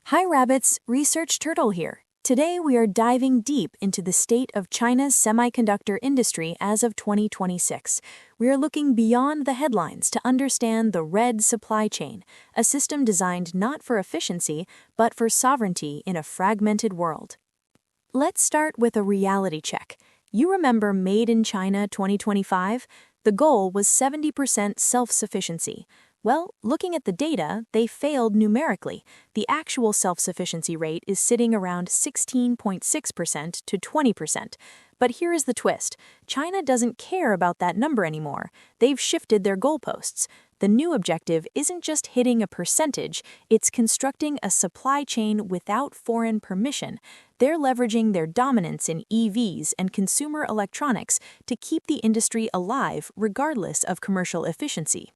Hi Rabbits, Research Turtle here. Today we are diving deep into the state of China's semiconductor industry as of 2026. We are looking beyond the headlines to understand the red supply chain, a system designed not for efficiency, but for sovereignty in a fragmented world. Let's start with a reality check. You remember Made in China 2025? The goal was 70% self-sufficiency. Well, looking at the data, they failed numerically. The actual self-sufficiency rate is sitting around 16.6% to 20%. But here is the twist. China doesn't care about that number anymore. They've shifted their goalposts. The new objective isn't just hitting a percentage, it's constructing a supply chain without foreign permission. They're leveraging their dominance in EVs and consumer electronics to keep the industry alive regardless of commercial efficiency.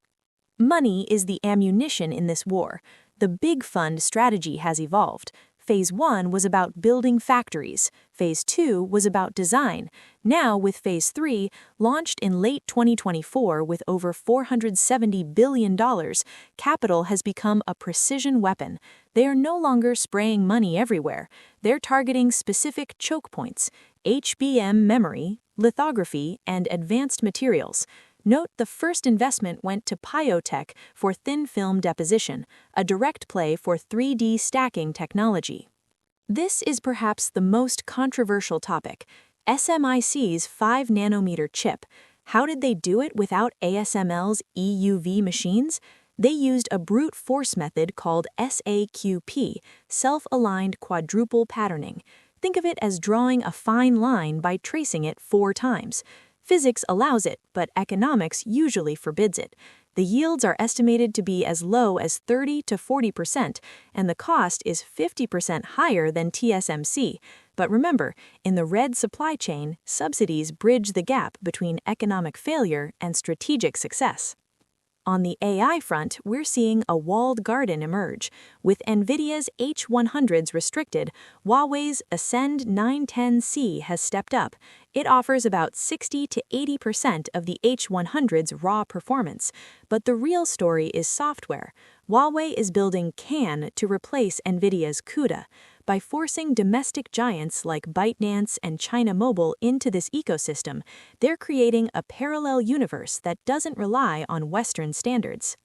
Money is the ammunition in this war. The big fund strategy has evolved. Phase 1 was about building factories. Phase 2 was about design. Now, with Phase 3, launched in late 2024 with over $470 billion, capital has become a precision weapon. They are no longer spraying money everywhere. They're targeting specific choke points, HBM memory, lithography, and advanced materials. Note the first investment went to Piotech for thin film deposition, a direct play for 3D stacking technology. This is perhaps the most controversial topic, SMIC's 5-nanometer chip. How did they do it without ASML's EUV machines? They used a brute force method called SAQP, self-aligned quadruple patterning. Think of it as drawing a fine line by tracing it 4 times. Physics allows it, but economics usually forbids it. The yields are estimated to be as low as 30 to 40%, and the cost is 50% higher than TSMC. But remember, in the red supply chain, subsidies bridge the gap between economic failure and strategic success. On the AI front, we're seeing a walled garden emerge. With Nvidia's H100s restricted, Huawei's Ascend 910C has stepped up. It offers about 60 to 80% of the H100's raw performance. But the real story is software. Huawei is building CAN to replace Nvidia's CUDA. By forcing domestic giants like ByteDance and China Mobile into this ecosystem, they're creating a parallel universe that doesn't rely on Western standards.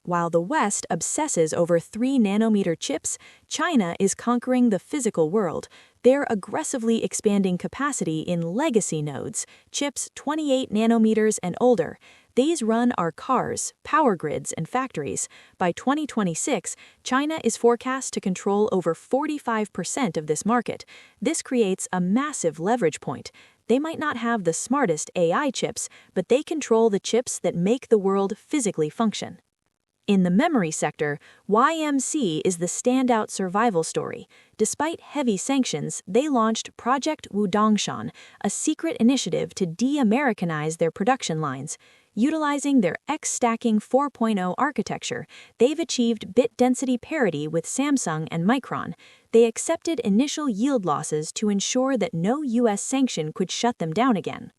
While the West obsesses over 3-nanometer chips, China is conquering the physical world. They're aggressively expanding capacity in legacy nodes, chips 28 nanometers and older. These run our cars, power grids, and factories. By 2026, China is forecast to control over 45% of this market. This creates a massive leverage point. They might not have the smartest AI chips, but they control the chips that make the world physically function. In the memory sector, YMC is the standout survival story. Despite heavy sanctions, they launched Project Wudongshan, a secret initiative to de-Americanize their production lines. Utilizing their X-stacking 4.0 architecture, they've achieved bit density parity with Samsung and Micron. They accepted initial yield losses to ensure that no U.S. sanction could shut them down again.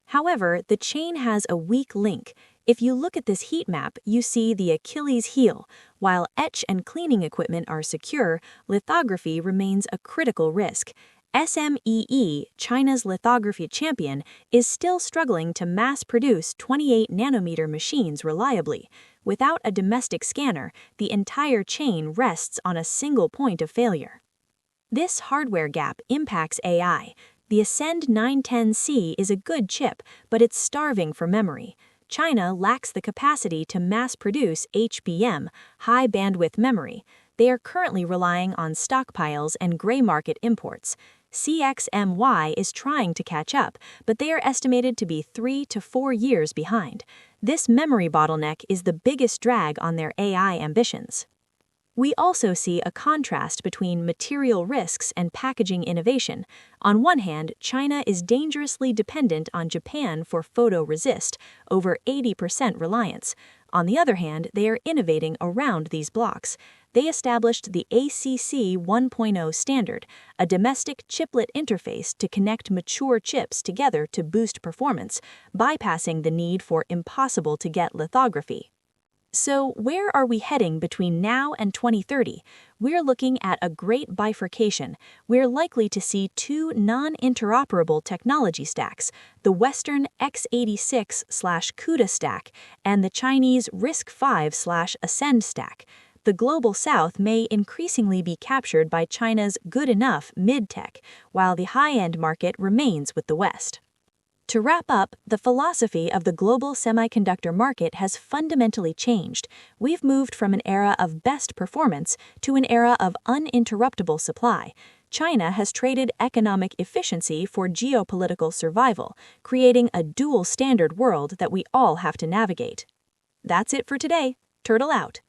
However, the chain has a weak link. If you look at this heat map, you see the Achilles heel. While etch and cleaning equipment are secure, lithography remains a critical risk. SMIC, China's lithography champion, is still struggling to mass-produce 28-nanometer machines reliably. Without a domestic scanner, the entire chain rests on a single point of failure. This hardware gap impacts AI. The Ascend 910C is a good chip, but it's starving for memory. China lacks the capacity to mass-produce HBM, high-bandwidth memory. They are currently relying on stockpiles and gray market imports. CXMY is trying to catch up, but they are estimated to be 3 to 4 years behind. This memory bottleneck is the biggest drag on their AI ambitions. We also see a contrast between material risks and packaging innovation. On one hand, China is dangerously dependent on Japan for photoresist, over 80% reliance. On the other hand, they are innovating around these blocks. They established the ACC 1.0 standard, a domestic chiplet interface to connect mature chips together to boost performance, bypassing the need for impossible-to-get lithography. So, where are we heading between now and 2030? We're looking at a great bifurcation. We're likely to see two non-interoperable technology stacks, the Western x86/CUDA stack and the Chinese RISC-V/Ascend stack. The global south may increasingly be captured by China's good enough mid-tech, while the high-end market remains with the West. To wrap up, the philosophy of the global semiconductor market has fundamentally changed. We've moved from an era of best performance to an era of uninterruptible supply. China has traded economic efficiency for geopolitical survival, creating a dual-standard world that we all have to navigate. That's it for today. Turtle out.